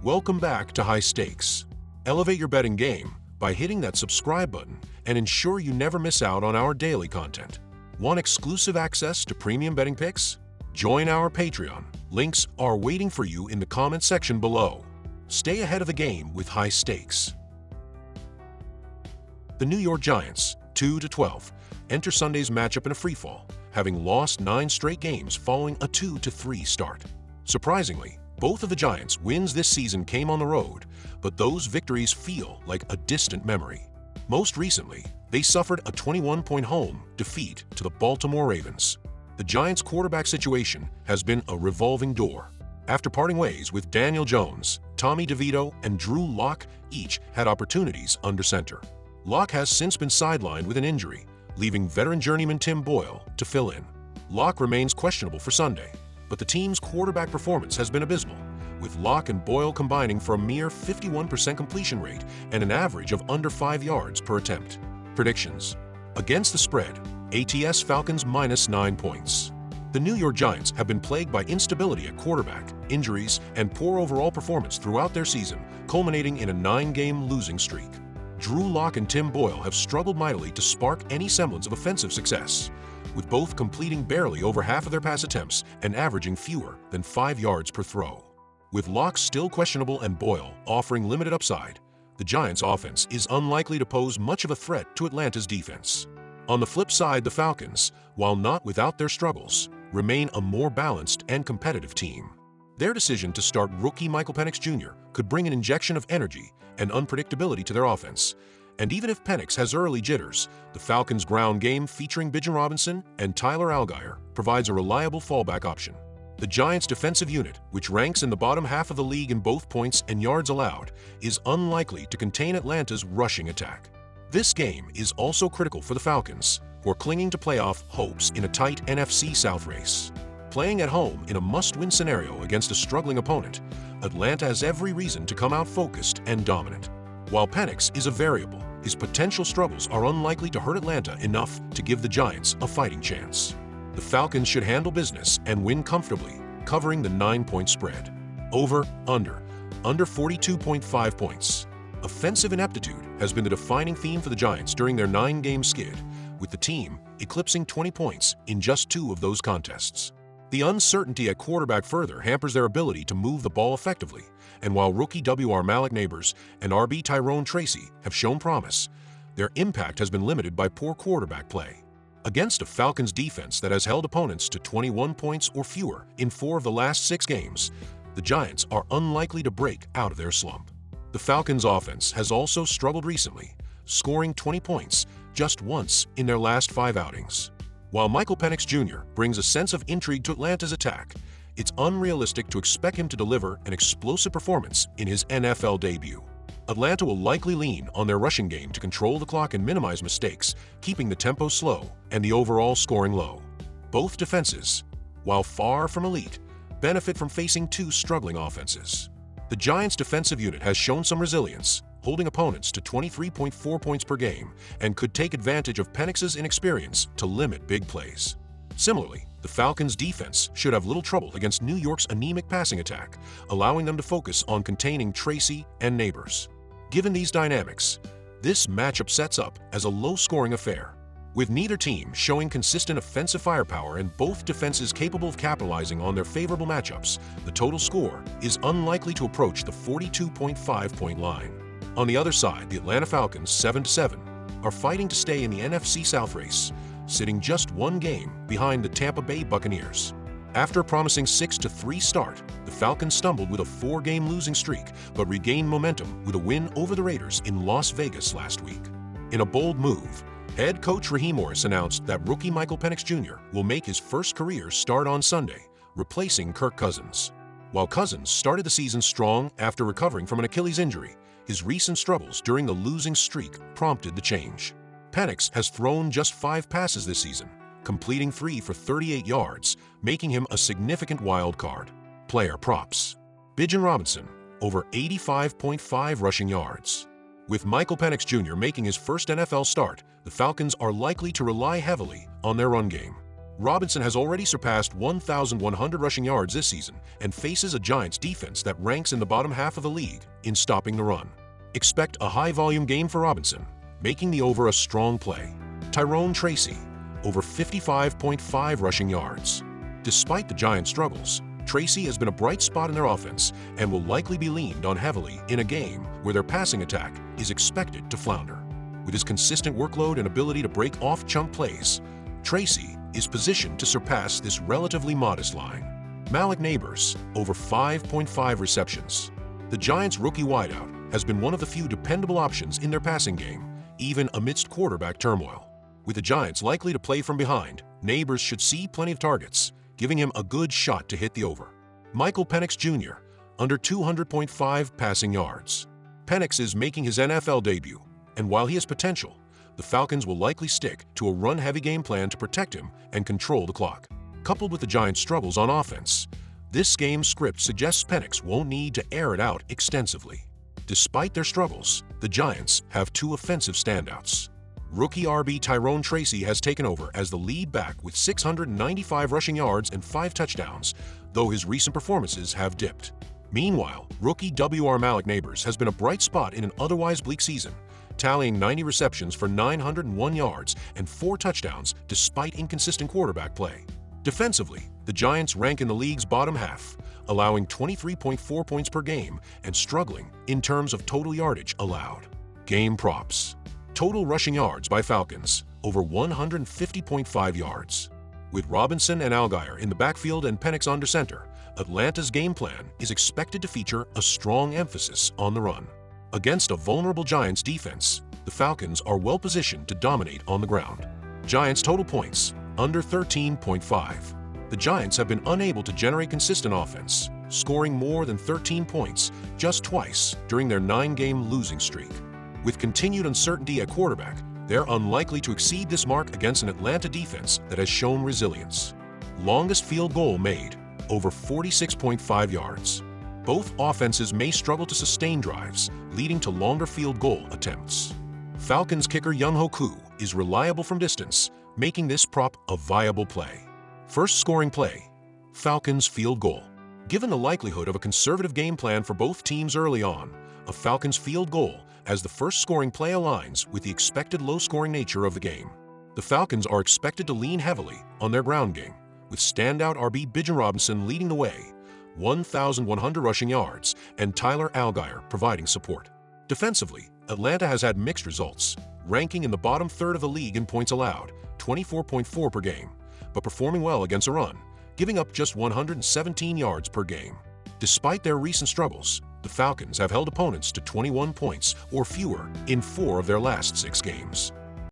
Welcome back to High Stakes. Elevate your betting game by hitting that subscribe button and ensure you never miss out on our daily content. Want exclusive access to premium betting picks? Join our Patreon. Links are waiting for you in the comment section below. Stay ahead of the game with High Stakes. The New York Giants, 2-12, enter Sunday's matchup in a freefall, having lost 9 straight games following a 2-3 start. Surprisingly, both of the Giants' wins this season came on the road, but those victories feel like a distant memory. Most recently, they suffered a 21-point home defeat to the Baltimore Ravens. The Giants' quarterback situation has been a revolving door. After parting ways with Daniel Jones, Tommy DeVito, and Drew Lock each had opportunities under center. Lock has since been sidelined with an injury, leaving veteran journeyman Tim Boyle to fill in. Lock remains questionable for Sunday, but the team's quarterback performance has been abysmal, with Lock and Boyle combining for a mere 51% completion rate and an average of under 5 yards per attempt. Predictions. Against the spread, ATS Falcons -9 points. The New York Giants have been plagued by instability at quarterback, injuries, and poor overall performance throughout their season, culminating in a 9-game losing streak. Drew Lock and Tim Boyle have struggled mightily to spark any semblance of offensive success, with both completing barely over half of their pass attempts and averaging fewer than 5 yards per throw. With Lock still questionable and Boyle offering limited upside, the Giants' offense is unlikely to pose much of a threat to Atlanta's defense. On the flip side, the Falcons, while not without their struggles, remain a more balanced and competitive team. Their decision to start rookie Michael Penix Jr. could bring an injection of energy and unpredictability to their offense. And even if Penix has early jitters, the Falcons' ground game featuring Bijan Robinson and Tyler Allgeier provides a reliable fallback option. The Giants' defensive unit, which ranks in the bottom half of the league in both points and yards allowed, is unlikely to contain Atlanta's rushing attack. This game is also critical for the Falcons, who are clinging to playoff hopes in a tight NFC South race. Playing at home in a must-win scenario against a struggling opponent, Atlanta has every reason to come out focused and dominant. While Penix is a variable, his potential struggles are unlikely to hurt Atlanta enough to give the Giants a fighting chance. The Falcons should handle business and win comfortably, covering the 9-point spread. Over, under 42.5 points. Offensive ineptitude has been the defining theme for the Giants during their 9-game skid, with the team eclipsing 20 points in just 2 of those contests. The uncertainty at quarterback further hampers their ability to move the ball effectively, and while rookie W.R. Malik Neighbors and RB Tyrone Tracy have shown promise, their impact has been limited by poor quarterback play. Against a Falcons defense that has held opponents to 21 points or fewer in 4 of the last 6 games, the Giants are unlikely to break out of their slump. The Falcons' offense has also struggled recently, scoring 20 points just once in their last 5 outings. While Michael Penix Jr. brings a sense of intrigue to Atlanta's attack, it's unrealistic to expect him to deliver an explosive performance in his NFL debut. Atlanta will likely lean on their rushing game to control the clock and minimize mistakes, keeping the tempo slow and the overall scoring low. Both defenses, while far from elite, benefit from facing 2 struggling offenses. The Giants' defensive unit has shown some resilience, holding opponents to 23.4 points per game, and could take advantage of Penix's inexperience to limit big plays. Similarly, the Falcons' defense should have little trouble against New York's anemic passing attack, allowing them to focus on containing Tracy and Neighbors. Given these dynamics, this matchup sets up as a low-scoring affair. With neither team showing consistent offensive firepower and both defenses capable of capitalizing on their favorable matchups, the total score is unlikely to approach the 42.5-point line. On the other side, the Atlanta Falcons, 7-7, are fighting to stay in the NFC South race, sitting just 1 game behind the Tampa Bay Buccaneers. After a promising 6-3 start, the Falcons stumbled with a 4-game losing streak but regained momentum with a win over the Raiders in Las Vegas last week. In a bold move, head coach Raheem Morris announced that rookie Michael Penix Jr. will make his first career start on Sunday, replacing Kirk Cousins. While Cousins started the season strong after recovering from an Achilles injury, his recent struggles during the losing streak prompted the change. Penix has thrown just 5 passes this season, completing 3 for 38 yards, making him a significant wild card. Player props. Bijan Robinson, over 85.5 rushing yards. With Michael Penix Jr. making his first NFL start, the Falcons are likely to rely heavily on their run game. Robinson has already surpassed 1,100 rushing yards this season and faces a Giants defense that ranks in the bottom half of the league in stopping the run. Expect a high-volume game for Robinson, making the over a strong play. Tyrone Tracy, over 55.5 rushing yards. Despite the Giants' struggles, Tracy has been a bright spot in their offense and will likely be leaned on heavily in a game where their passing attack is expected to flounder. With his consistent workload and ability to break off chunk plays, Tracy is positioned to surpass this relatively modest line. Malik Neighbors, over 5.5 receptions. The Giants' rookie wideout has been one of the few dependable options in their passing game, even amidst quarterback turmoil. With the Giants likely to play from behind, Neighbors should see plenty of targets, giving him a good shot to hit the over. Michael Penix Jr., under 200.5 passing yards. Penix is making his NFL debut, and while he has potential, the Falcons will likely stick to a run-heavy game plan to protect him and control the clock. Coupled with the Giants' struggles on offense, this game's script suggests Penix won't need to air it out extensively. Despite their struggles, the Giants have two offensive standouts. Rookie RB Tyrone Tracy has taken over as the lead back with 695 rushing yards and 5 touchdowns, though his recent performances have dipped. Meanwhile, rookie WR Malik Neighbors has been a bright spot in an otherwise bleak season, tallying 90 receptions for 901 yards and 4 touchdowns despite inconsistent quarterback play. Defensively, the Giants rank in the league's bottom half, allowing 23.4 points per game and struggling in terms of total yardage allowed. Game props. Total rushing yards by Falcons, over 150.5 yards. With Robinson and Allgeier in the backfield and Penix under center, Atlanta's game plan is expected to feature a strong emphasis on the run. Against a vulnerable Giants defense, the Falcons are well positioned to dominate on the ground. Giants total points, under 13.5. The Giants have been unable to generate consistent offense, scoring more than 13 points just twice during their 9-game losing streak. With continued uncertainty at quarterback, they're unlikely to exceed this mark against an Atlanta defense that has shown resilience. Longest field goal made, over 46.5 yards. Both offenses may struggle to sustain drives, leading to longer field goal attempts. Falcons kicker Younghoe Koo is reliable from distance, making this prop a viable play. First scoring play, Falcons field goal. Given the likelihood of a conservative game plan for both teams early on, a Falcons field goal as the first scoring play aligns with the expected low-scoring nature of the game. The Falcons are expected to lean heavily on their ground game, with standout RB Bijan Robinson leading the way, 1,100 rushing yards, and Tyler Allgeier providing support. Defensively, Atlanta has had mixed results, ranking in the bottom third of the league in points allowed, 24.4 per game, but performing well against a run, giving up just 117 yards per game. Despite their recent struggles, the Falcons have held opponents to 21 points or fewer in 4 of their last 6 games.